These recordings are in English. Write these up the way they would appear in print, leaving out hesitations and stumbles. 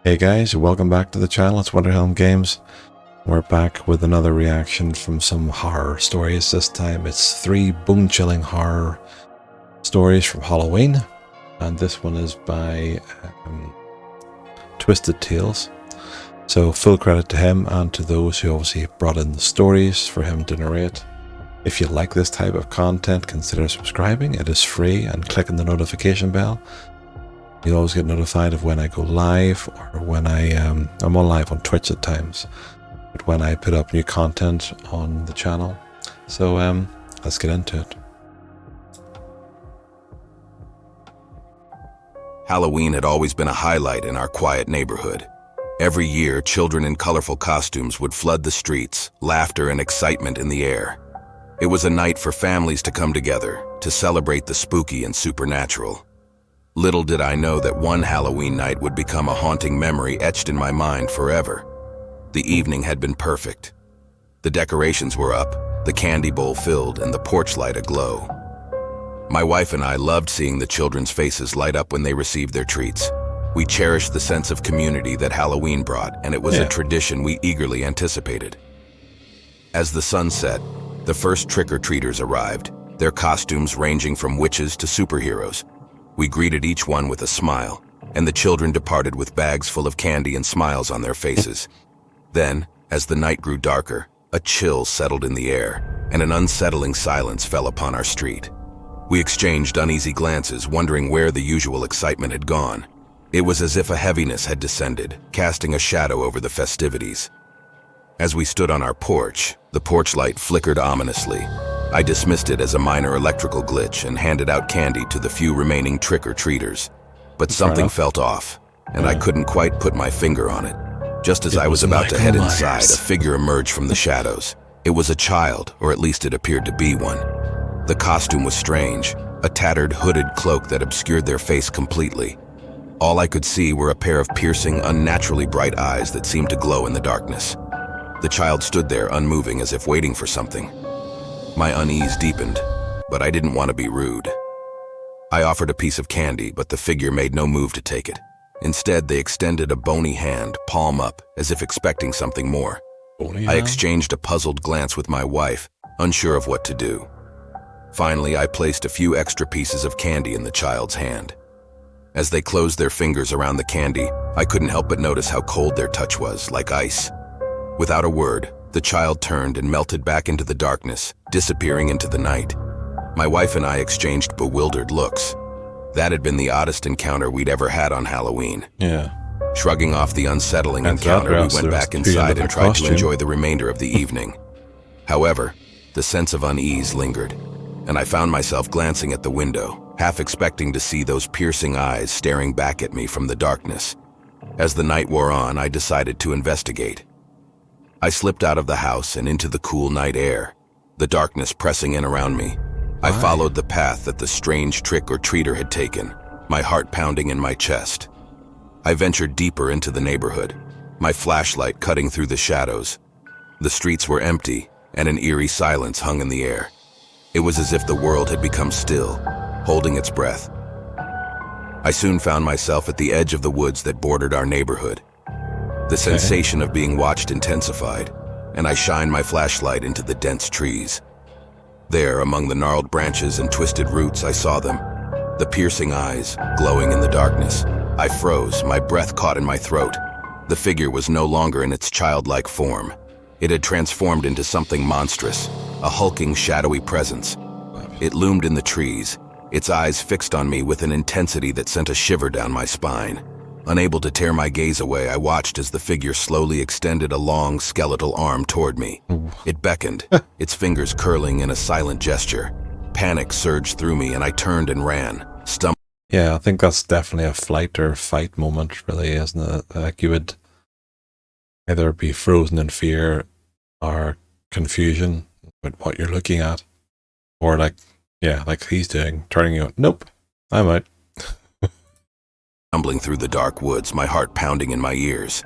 Hey guys, welcome back to the channel. It's WinterhelmGames. We're back with another reaction from some horror stories. This time it's 3 bone-chilling horror stories from Halloween. And this one is by Twisted Tales. So full credit to him and to those who obviously brought in the stories for him to narrate. If you like this type of content, consider subscribing. It is free, and clicking the notification bell. You'll always get notified of when I go live, or when I'm on live on Twitch at times, but when I put up new content on the channel. So let's get into it. Halloween had always been a highlight in our quiet neighborhood. Every year, children in colorful costumes would flood the streets, laughter and excitement in the air. It was a night for families to come together, to celebrate the spooky and supernatural. Little did I know that one Halloween night would become a haunting memory etched in my mind forever. The evening had been perfect. The decorations were up, the candy bowl filled, and the porch light aglow. My wife and I loved seeing the children's faces light up when they received their treats. We cherished the sense of community that Halloween brought, and it was a tradition we eagerly anticipated. As the sun set, the first trick-or-treaters arrived, their costumes ranging from witches to superheroes. We greeted each one with a smile, and the children departed with bags full of candy and smiles on their faces. Then, as the night grew darker, a chill settled in the air, and an unsettling silence fell upon our street. We exchanged uneasy glances, wondering where the usual excitement had gone. It was as if a heaviness had descended, casting a shadow over the festivities. As we stood on our porch, the porch light flickered ominously. I dismissed it as a minor electrical glitch and handed out candy to the few remaining trick-or-treaters. But something felt off, and I couldn't quite put my finger on it. Just as I was about to head inside, a figure emerged from the shadows. It was a child, or at least it appeared to be one. The costume was strange, a tattered, hooded cloak that obscured their face completely. All I could see were a pair of piercing, unnaturally bright eyes that seemed to glow in the darkness. The child stood there, unmoving, as if waiting for something. My unease deepened, but I didn't want to be rude. I offered a piece of candy, but the figure made no move to take it. Instead, they extended a bony hand, palm up, as if expecting something more. I exchanged a puzzled glance with my wife, unsure of what to do. Finally, I placed a few extra pieces of candy in the child's hand. As they closed their fingers around the candy, I couldn't help but notice how cold their touch was, like ice. Without a word, the child turned and melted back into the darkness, disappearing into the night. My wife and I exchanged bewildered looks. That had been the oddest encounter we'd ever had on Halloween. Shrugging off the unsettling encounter, we went back inside and tried to enjoy the remainder of the evening. However, the sense of unease lingered, and I found myself glancing at the window, half expecting to see those piercing eyes staring back at me from the darkness. As the night wore on, I decided to investigate. I slipped out of the house and into the cool night air, the darkness pressing in around me. I followed the path that the strange trick-or-treater had taken, my heart pounding in my chest. I ventured deeper into the neighborhood, my flashlight cutting through the shadows. The streets were empty, and an eerie silence hung in the air. It was as if the world had become still, holding its breath. I soon found myself at the edge of the woods that bordered our neighborhood. The sensation of being watched intensified, and I shined my flashlight into the dense trees. There, among the gnarled branches and twisted roots, I saw them, the piercing eyes, glowing in the darkness. I froze, my breath caught in my throat. The figure was no longer in its childlike form. It had transformed into something monstrous, a hulking, shadowy presence. It loomed in the trees, its eyes fixed on me with an intensity that sent a shiver down my spine. Unable to tear my gaze away, I watched as the figure slowly extended a long, skeletal arm toward me. It beckoned, its fingers curling in a silent gesture. Panic surged through me, and I turned and ran, stumbling. Yeah, I think that's definitely a flight or fight moment, really, isn't it? Like, you would either be frozen in fear or confusion with what you're looking at, or like he's doing, turning you, nope, I'm out. Stumbling through the dark woods, my heart pounding in my ears.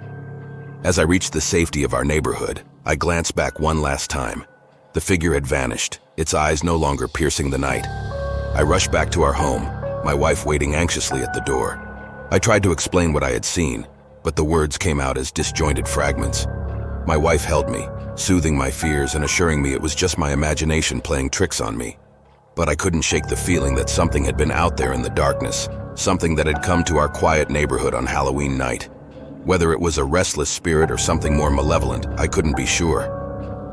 As I reached the safety of our neighborhood, I glanced back one last time. The figure had vanished, its eyes no longer piercing the night. I rushed back to our home, my wife waiting anxiously at the door. I tried to explain what I had seen, but the words came out as disjointed fragments. My wife held me, soothing my fears and assuring me it was just my imagination playing tricks on me. But I couldn't shake the feeling that something had been out there in the darkness, something that had come to our quiet neighborhood on Halloween night. Whether it was a restless spirit or something more malevolent, I couldn't be sure.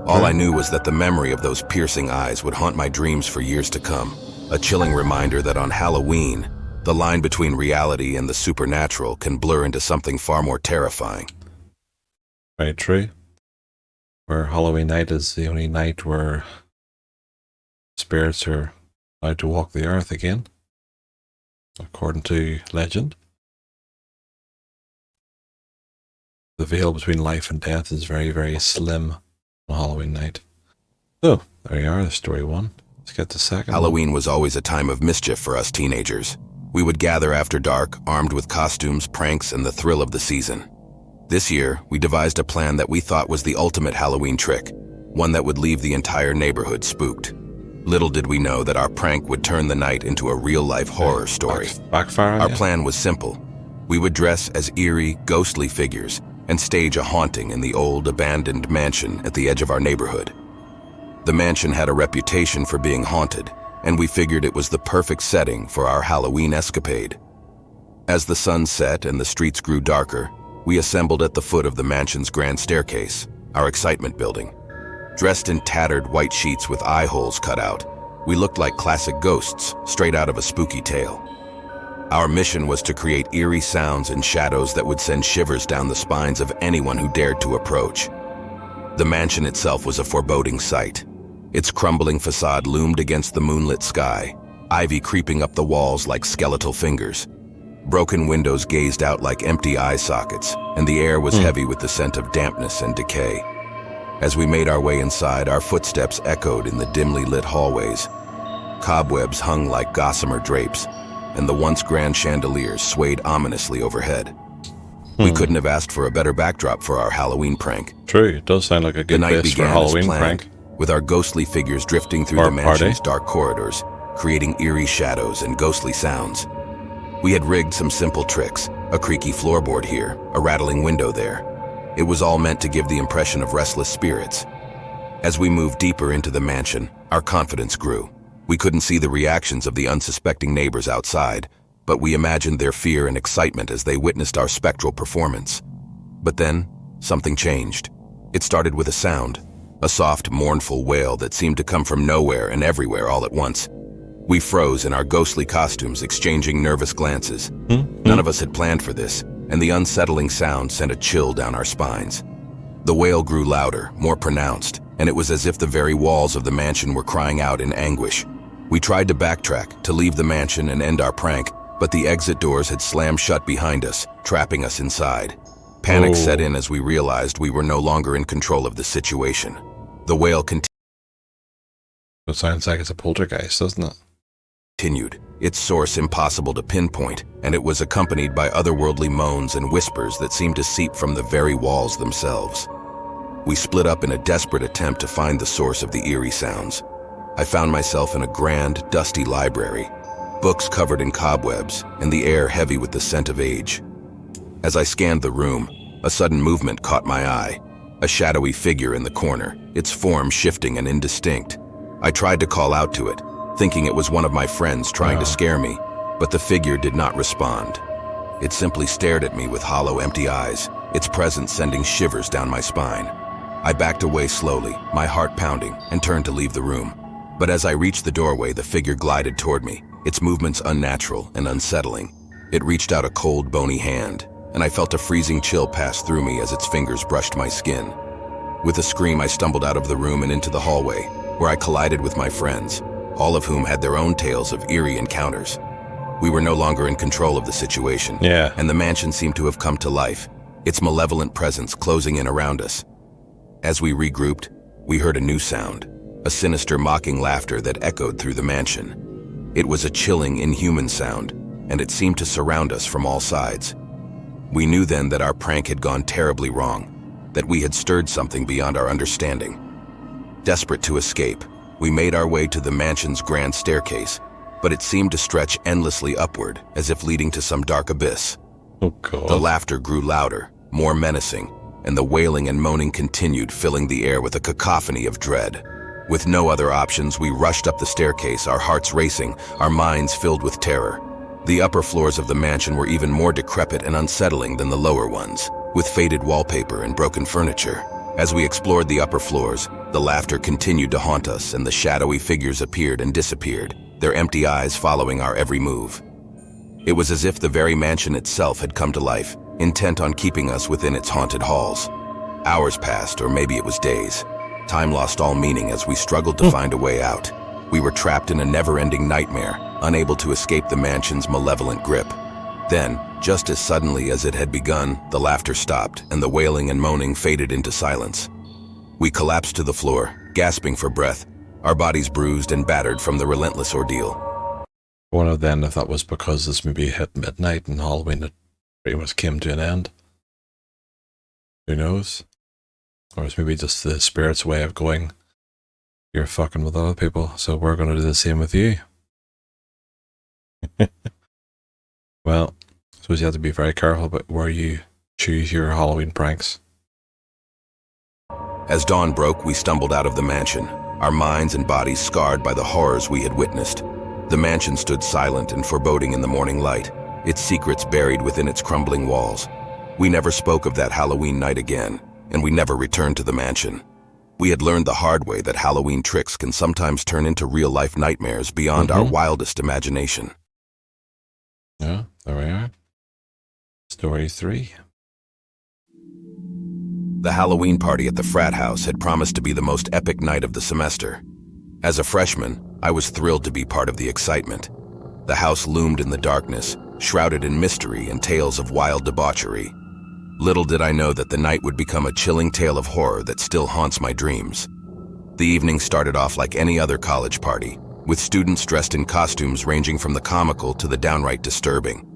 All I knew was that the memory of those piercing eyes would haunt my dreams for years to come, a chilling reminder that on Halloween, the line between reality and the supernatural can blur into something far more terrifying. Very true. Where Halloween night is the only night where spirits are allowed to walk the earth again, according to legend. The veil between life and death is very, very slim on Halloween night. So, there you are, the story one. Let's get the second Halloween was always a time of mischief for us teenagers. We would gather after dark, armed with costumes, pranks, and the thrill of the season. This year, we devised a plan that we thought was the ultimate Halloween trick, one that would leave the entire neighborhood spooked. Little did we know that our prank would turn the night into a real-life horror story. Backfire. Our plan was simple. We would dress as eerie, ghostly figures and stage a haunting in the old, abandoned mansion at the edge of our neighborhood. The mansion had a reputation for being haunted, and we figured it was the perfect setting for our Halloween escapade. As the sun set and the streets grew darker, we assembled at the foot of the mansion's grand staircase, our excitement building. Dressed in tattered white sheets with eye holes cut out, we looked like classic ghosts straight out of a spooky tale. Our mission was to create eerie sounds and shadows that would send shivers down the spines of anyone who dared to approach. The mansion itself was a foreboding sight. Its crumbling facade loomed against the moonlit sky, ivy creeping up the walls like skeletal fingers. Broken windows gazed out like empty eye sockets, and the air was heavy with the scent of dampness and decay. As we made our way inside, our footsteps echoed in the dimly lit hallways. Cobwebs hung like gossamer drapes, and the once grand chandeliers swayed ominously overhead. We couldn't have asked for a better backdrop for our Halloween prank. True, it does sound like a good base for a Halloween prank. With our ghostly figures drifting through the mansion's dark corridors, creating eerie shadows and ghostly sounds. We had rigged some simple tricks, a creaky floorboard here, a rattling window there. It was all meant to give the impression of restless spirits. As we moved deeper into the mansion, our confidence grew. We couldn't see the reactions of the unsuspecting neighbors outside, but we imagined their fear and excitement as they witnessed our spectral performance. But then, something changed. It started with a sound, a soft, mournful wail that seemed to come from nowhere and everywhere all at once. We froze in our ghostly costumes, exchanging nervous glances. None of us had planned for this, and the unsettling sound sent a chill down our spines. The wail grew louder, more pronounced, and it was as if the very walls of the mansion were crying out in anguish. We tried to backtrack, to leave the mansion and end our prank, but the exit doors had slammed shut behind us, trapping us inside. Panic set in as we realized we were no longer in control of the situation. The wail It sounds like it's a poltergeist, doesn't it? continued, its source impossible to pinpoint, and it was accompanied by otherworldly moans and whispers that seemed to seep from the very walls themselves. We split up in a desperate attempt to find the source of the eerie sounds. I found myself in a grand, dusty library, books covered in cobwebs, and the air heavy with the scent of age. As I scanned the room, a sudden movement caught my eye, a shadowy figure in the corner, its form shifting and indistinct. I tried to call out to it, thinking it was one of my friends trying to scare me, but the figure did not respond. It simply stared at me with hollow, empty eyes, its presence sending shivers down my spine. I backed away slowly, my heart pounding, and turned to leave the room. But as I reached the doorway, the figure glided toward me, its movements unnatural and unsettling. It reached out a cold, bony hand, and I felt a freezing chill pass through me as its fingers brushed my skin. With a scream, I stumbled out of the room and into the hallway, where I collided with my friends, all of whom had their own tales of eerie encounters. We were no longer in control of the situation, and the mansion seemed to have come to life, its malevolent presence closing in around us. As we regrouped, we heard a new sound, a sinister, mocking laughter that echoed through the mansion. It was a chilling, inhuman sound, and it seemed to surround us from all sides. We knew then that our prank had gone terribly wrong, that we had stirred something beyond our understanding. Desperate to escape, we made our way to the mansion's grand staircase, but it seemed to stretch endlessly upward, as if leading to some dark abyss. Oh, God. The laughter grew louder, more menacing, and the wailing and moaning continued, filling the air with a cacophony of dread. With no other options, we rushed up the staircase, our hearts racing, our minds filled with terror. The upper floors of the mansion were even more decrepit and unsettling than the lower ones, with faded wallpaper and broken furniture. As we explored the upper floors, the laughter continued to haunt us and the shadowy figures appeared and disappeared, their empty eyes following our every move. It was as if the very mansion itself had come to life, intent on keeping us within its haunted halls. Hours passed, or maybe it was days. Time lost all meaning as we struggled to find a way out. We were trapped in a never-ending nightmare, unable to escape the mansion's malevolent grip. Then, just as suddenly as it had begun, the laughter stopped and the wailing and moaning faded into silence. We collapsed to the floor, gasping for breath, our bodies bruised and battered from the relentless ordeal. I wonder then if that was because this movie hit midnight and Halloween had pretty much came to an end. Who knows? Or it's maybe just the spirit's way of going, you're fucking with other people, so we're going to do the same with you. Well, I suppose you have to be very careful about where you choose your Halloween pranks. As dawn broke, we stumbled out of the mansion, our minds and bodies scarred by the horrors we had witnessed. The mansion stood silent and foreboding in the morning light, its secrets buried within its crumbling walls. We never spoke of that Halloween night again, and we never returned to the mansion. We had learned the hard way that Halloween tricks can sometimes turn into real-life nightmares beyond our wildest imagination. Yeah, there we are. Story 3. The Halloween party at the frat house had promised to be the most epic night of the semester. As a freshman, I was thrilled to be part of the excitement. The house loomed in the darkness, shrouded in mystery and tales of wild debauchery. Little did I know that the night would become a chilling tale of horror that still haunts my dreams. The evening started off like any other college party, with students dressed in costumes ranging from the comical to the downright disturbing.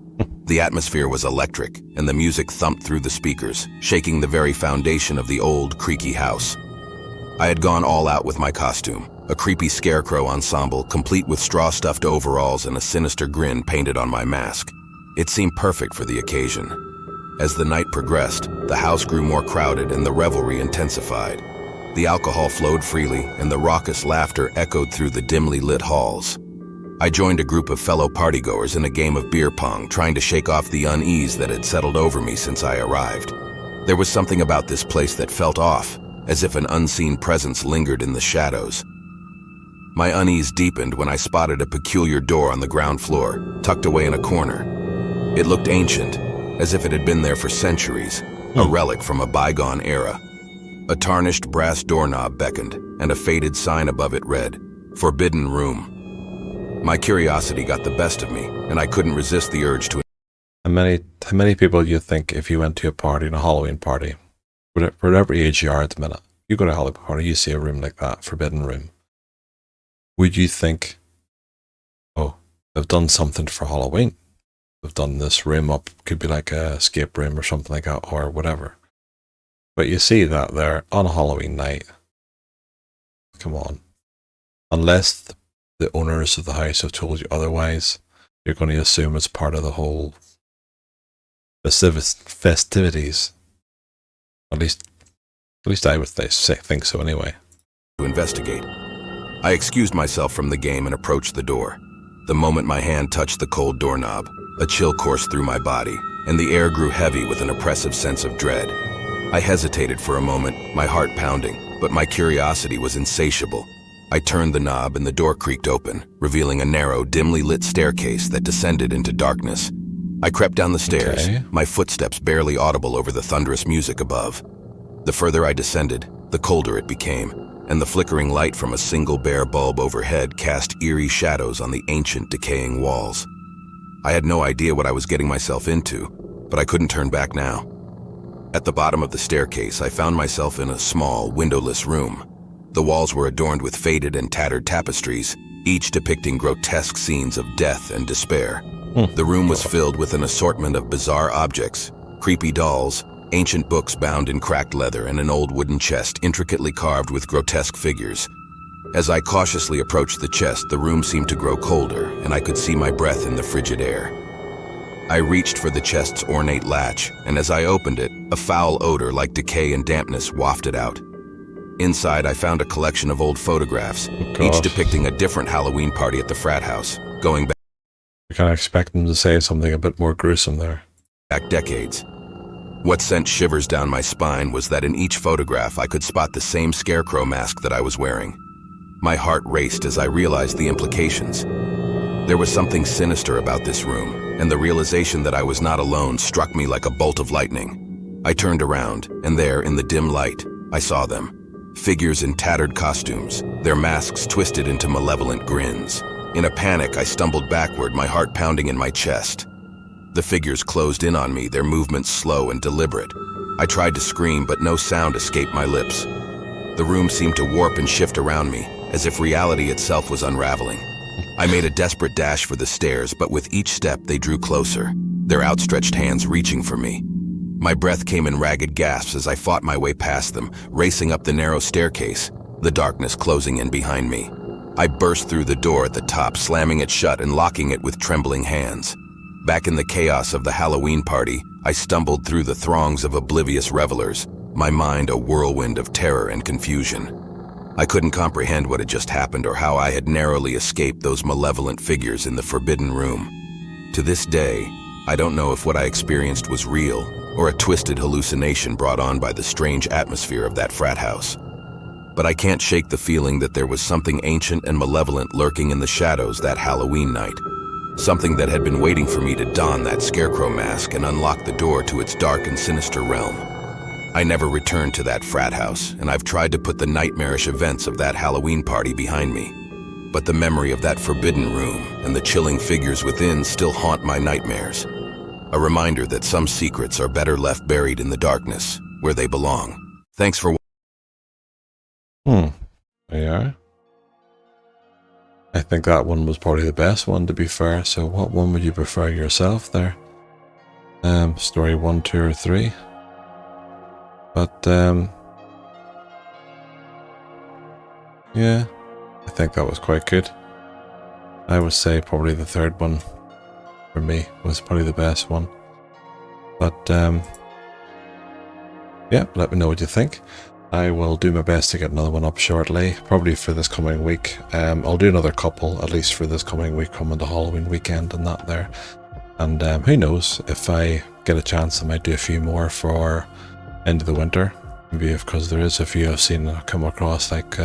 The atmosphere was electric, and the music thumped through the speakers, shaking the very foundation of the old, creaky house. I had gone all out with my costume, a creepy scarecrow ensemble complete with straw-stuffed overalls and a sinister grin painted on my mask. It seemed perfect for the occasion. As the night progressed, the house grew more crowded and the revelry intensified. The alcohol flowed freely and the raucous laughter echoed through the dimly lit halls. I joined a group of fellow partygoers in a game of beer pong, trying to shake off the unease that had settled over me since I arrived. There was something about this place that felt off, as if an unseen presence lingered in the shadows. My unease deepened when I spotted a peculiar door on the ground floor, tucked away in a corner. It looked ancient, as if it had been there for centuries, a relic from a bygone era. A tarnished brass doorknob beckoned, and a faded sign above it read, "Forbidden Room." My curiosity got the best of me, and I couldn't resist the urge to... How many people you think if you went to a party, a Halloween party, whatever age you are at the minute, you go to a Halloween party, you see a room like that, Forbidden Room, would you think, oh, they've done something for Halloween? They've done this room up, could be like a escape room or something like that, or whatever. But you see that there on a Halloween night. Come on. Unless the owners of the house have told you otherwise, you're going to assume it's part of the whole festivities. At least I would think so anyway. To investigate. I excused myself from the game and approached the door. The moment my hand touched the cold doorknob, a chill coursed through my body, and the air grew heavy with an oppressive sense of dread. I hesitated for a moment, my heart pounding, but my curiosity was insatiable. I turned the knob and the door creaked open, revealing a narrow, dimly lit staircase that descended into darkness. I crept down the stairs, my footsteps barely audible over the thunderous music above. The further I descended, the colder it became, and the flickering light from a single bare bulb overhead cast eerie shadows on the ancient, decaying walls. I had no idea what I was getting myself into, but I couldn't turn back now. At the bottom of the staircase, I found myself in a small, windowless room. The walls were adorned with faded and tattered tapestries, each depicting grotesque scenes of death and despair. The room was filled with an assortment of bizarre objects, creepy dolls, ancient books bound in cracked leather, and an old wooden chest intricately carved with grotesque figures. As I cautiously approached the chest, the room seemed to grow colder, and I could see my breath in the frigid air. I reached for the chest's ornate latch, and as I opened it, a foul odor like decay and dampness wafted out. Inside, I found a collection of old photographs, each depicting a different Halloween party at the frat house, going back. You kind of expect them to say something a bit more gruesome there. Back decades. What sent shivers down my spine was that in each photograph I could spot the same scarecrow mask that I was wearing. My heart raced as I realized the implications. There was something sinister about this room, and the realization that I was not alone struck me like a bolt of lightning. I turned around, and there, in the dim light, I saw them. Figures in tattered costumes, their masks twisted into malevolent grins. In a panic, I stumbled backward, my heart pounding in my chest. The figures closed in on me, their movements slow and deliberate. I tried to scream, but no sound escaped my lips. The room seemed to warp and shift around me, as if reality itself was unraveling. I made a desperate dash for the stairs, but with each step they drew closer, their outstretched hands reaching for me. My breath came in ragged gasps as I fought my way past them, racing up the narrow staircase, the darkness closing in behind me. I burst through the door at the top, slamming it shut and locking it with trembling hands. Back in the chaos of the Halloween party, I stumbled through the throngs of oblivious revelers, my mind a whirlwind of terror and confusion. I couldn't comprehend what had just happened or how I had narrowly escaped those malevolent figures in the forbidden room. To this day, I don't know if what I experienced was real or a twisted hallucination brought on by the strange atmosphere of that frat house. But I can't shake the feeling that there was something ancient and malevolent lurking in the shadows that Halloween night. Something that had been waiting for me to don that scarecrow mask and unlock the door to its dark and sinister realm. I never returned to that frat house, and I've tried to put the nightmarish events of that Halloween party behind me. But the memory of that forbidden room and the chilling figures within still haunt my nightmares. A reminder that some secrets are better left buried in the darkness, where they belong. Thanks for Yeah. I think that one was probably the best one, to be fair. So what one would you prefer yourself there? Story 1, 2, or 3? But, yeah, I think that was quite good. I would say probably the third one for me was probably the best one. But, yeah, let me know what you think. I will do my best to get another one up shortly, probably for this coming week. I'll do another couple, at least for this coming week, coming to Halloween weekend and that there. And who knows, if I get a chance, I might do a few more for End of the Winter. Maybe because there is a few I've seen come across, like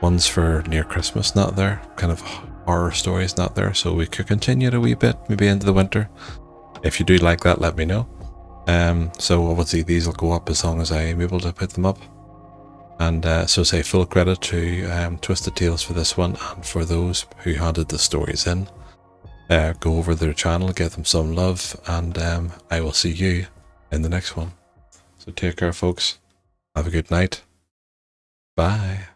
ones for near Christmas, not there, kind of horror stories, not there. So we could continue it a wee bit, maybe End of the Winter. If you do like that, let me know. So obviously these will go up as long as I am able to put them up. And so say full credit to Twisted Tales for this one, and for those who handed the stories in. Go over their channel, give them some love, and I will see you in the next one. So take care, folks. Have a good night. Bye.